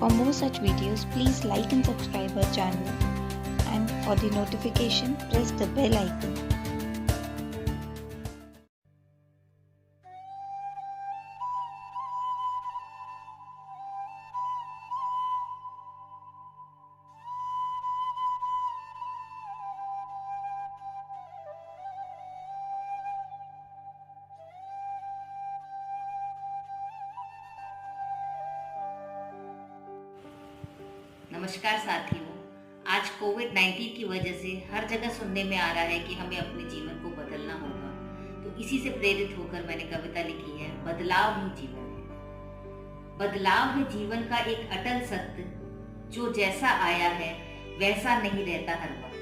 For more such videos, please like and subscribe our channel, and for the notification, press the bell icon. नमस्कार साथियों, आज कोविड-19 की वजह से हर जगह सुनने में आ रहा है कि हमें अपने जीवन को बदलना होगा। तो इसी से प्रेरित होकर मैंने कविता लिखी है, बदलाव ही जीवन है। बदलाव है जीवन का एक अटल सत्य, जो जैसा आया है वैसा नहीं रहता हर वक्त।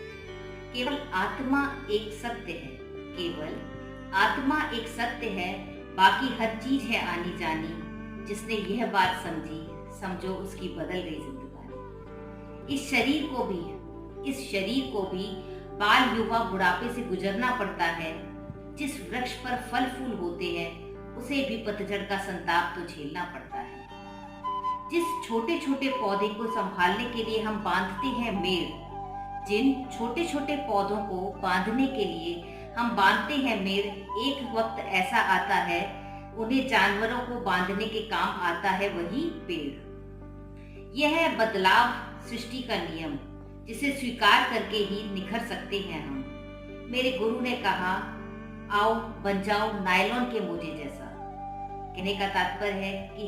केवल आत्मा एक सत्य है, केवल आत्मा एक सत्य है, बाकी हर चीज है आनी जानी। जिसने यह बात समझी, समझो उसकी बदल गई जिंदगी। इस शरीर को भी बाल युवा बुढ़ापे से गुजरना पड़ता है। जिस वृक्ष पर फल फूल होते हैं उसे भी पतझड़ का संताप तो झेलना पड़ता है। जिस छोटे छोटे पौधे को संभालने के लिए हम बांधते हैं मेड़, जिन छोटे छोटे पौधों को बांधने के लिए हम बांधते हैं मेड़, एक वक्त ऐसा आता है उन्हें जानवरों को बांधने के काम आता है वही पेड़। यह है बदलाव, सृष्टि का नियम, जिसे स्वीकार करके ही निखर सकते हैं हम। मेरे गुरु ने कहा, आओ बन जाओ नायलॉन के मोजे जैसा। कहने का तात्पर्य है कि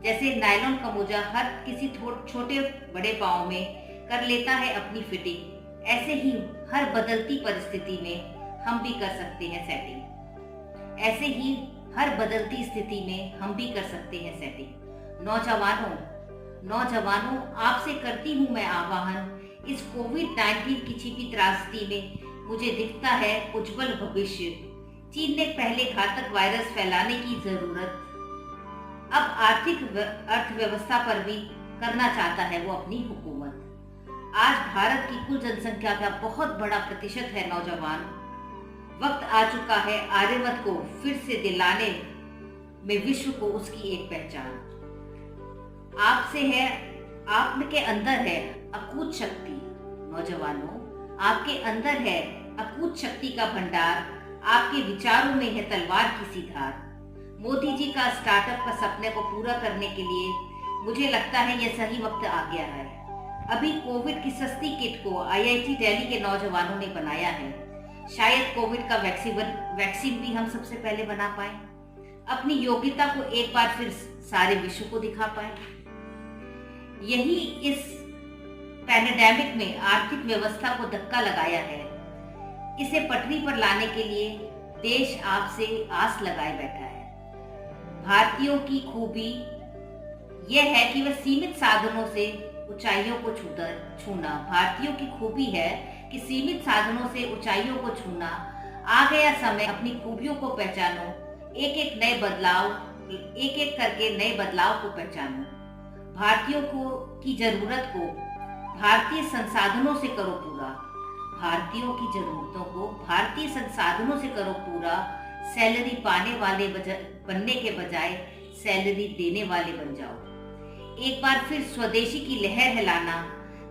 जैसे नायलॉन का मोजा हर किसी छोटे बड़े पाँव में कर लेता है अपनी फिटिंग, ऐसे ही हर बदलती परिस्थिति में हम भी कर सकते हैं सेटिंग। ऐसे ही हर बदलती स्थिति में हम भी कर सकते हैं सेटिंग। नौजवानों, आपसे करती हूँ मैं आह्वान। इस कोविड-19 की छिपी त्रासदी में मुझे दिखता है उज्जवल भविष्य। चीन ने पहले घातक वायरस फैलाने की जरूरत अब आर्थिक अर्थव्यवस्था पर भी करना चाहता है वो अपनी हुकूमत। आज भारत की कुल जनसंख्या का बहुत बड़ा प्रतिशत है नौजवान। वक्त आ चुका है आर्यवत को फिर से दिलाने में विश्व को उसकी एक पहचान। आपसे है, आपके अंदर है अकूत शक्ति। नौजवानों, आपके अंदर है अकूत शक्ति का भंडार, आपके विचारों में है तलवार की सी धार। मोदी जी का स्टार्टअप का सपने को पूरा करने के लिए मुझे लगता है यह सही वक्त आ गया है। अभी कोविड की सस्ती किट को IIT दिल्ली के नौजवानों ने बनाया है। शायद कोविड का वैक्सीन भी हम सबसे पहले बना पाए, अपनी योग्यता को एक बार फिर सारे विश्व को दिखा पाए। यही इस पैंडेमिक में आर्थिक व्यवस्था को धक्का लगाया है। इसे पटरी पर लाने के लिए देश आपसे आस लगाए बैठा है। भारतीयों की खूबी यह है कि वह सीमित साधनों से ऊंचाइयों को छूना। भारतीयों की खूबी है कि सीमित साधनों से ऊंचाइयों को छूना। आ गया समय अपनी खूबियों को पहचानो, एक एक करके नए बदलाव को पहचानो। भारतीयों की जरूरत को भारतीय संसाधनों से करो पूरा। भारतीयों की जरूरतों को भारतीय संसाधनों से करो पूरा। सैलरी पाने वाले बनने के बजाय सैलरी देने वाले बन जाओ। एक बार फिर स्वदेशी की लहर हिलाना।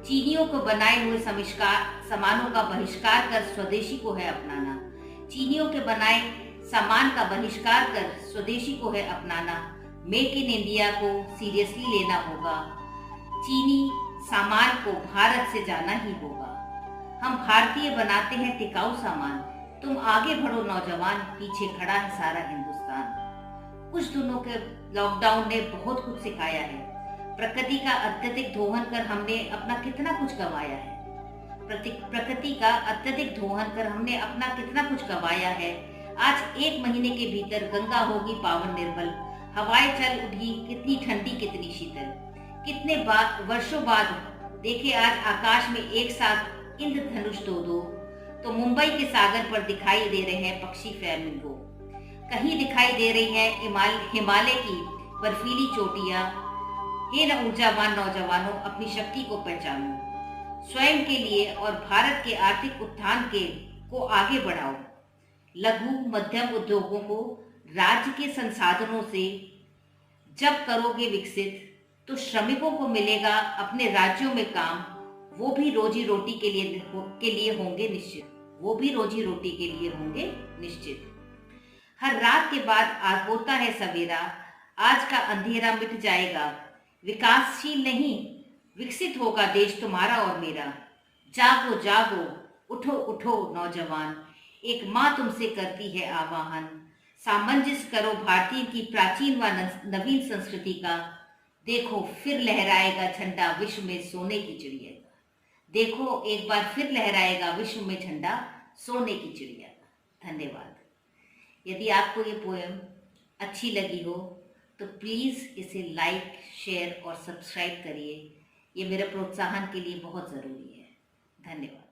चीनियों को बनाए हुए सामानों का बहिष्कार कर स्वदेशी को है अपनाना। चीनियों के बनाए सामान का बहिष्कार कर स्वदेशी को है अपनाना। मेक इन इंडिया को सीरियसली लेना होगा। चीनी सामान को भारत से जाना ही होगा। हम भारतीय बनाते हैं टिकाऊ सामान। तुम आगे बढ़ो नौजवान, पीछे खड़ा है सारा हिंदुस्तान। कुछ दिनों के लॉकडाउन ने बहुत कुछ सिखाया है। प्रकृति का अत्यधिक दोहन कर हमने अपना कितना कुछ गंवाया है। प्रकृति का अत्यधिक दोहन कर हमने अपना कितना कुछ गंवाया है। आज 1 महीने के भीतर गंगा होगी पावन निर्मल। हवाएं चल उठी, कितनी ठंडी कितनी शीतल। कितने वर्षों बाद देखे आज आकाश में एक साथ इंद्रधनुष दो। तो मुंबई के सागर पर दिखाई दे रहे हैं पक्षी फ्लैमिंगो। कहीं दिखाई दे रही है हिमालय की बर्फीली चोटियां। हे ऊर्जावान नौजवानों, अपनी शक्ति को पहचानो। स्वयं के लिए और भारत के आर्थिक उत्थान को आगे बढ़ाओ। लघु मध्यम उद्योगों को राज्य के संसाधनों से जब करोगे विकसित, तो श्रमिकों को मिलेगा अपने राज्यों में काम, वो भी रोजी रोटी के लिए होंगे निश्चित, वो भी रोजी रोटी के लिए होंगे निश्चित। हर रात के बाद आज होता है सवेरा, आज का अंधेरा मिट जाएगा। विकासशील नहीं, विकसित होगा देश तुम्हारा और मेरा। जागो जागो, उठो उठो नौजवान, एक माँ तुमसे करती है आह्वान। सामंजस्य करो भारतीय की प्राचीन व नवीन संस्कृति का। देखो फिर लहराएगा झंडा विश्व में सोने की चिड़िया का। देखो एक बार फिर लहराएगा विश्व में झंडा सोने की चिड़िया का। धन्यवाद। यदि आपको ये पोएम अच्छी लगी हो तो प्लीज़ इसे लाइक, शेयर और सब्सक्राइब करिए। ये मेरे प्रोत्साहन के लिए बहुत ज़रूरी है। धन्यवाद।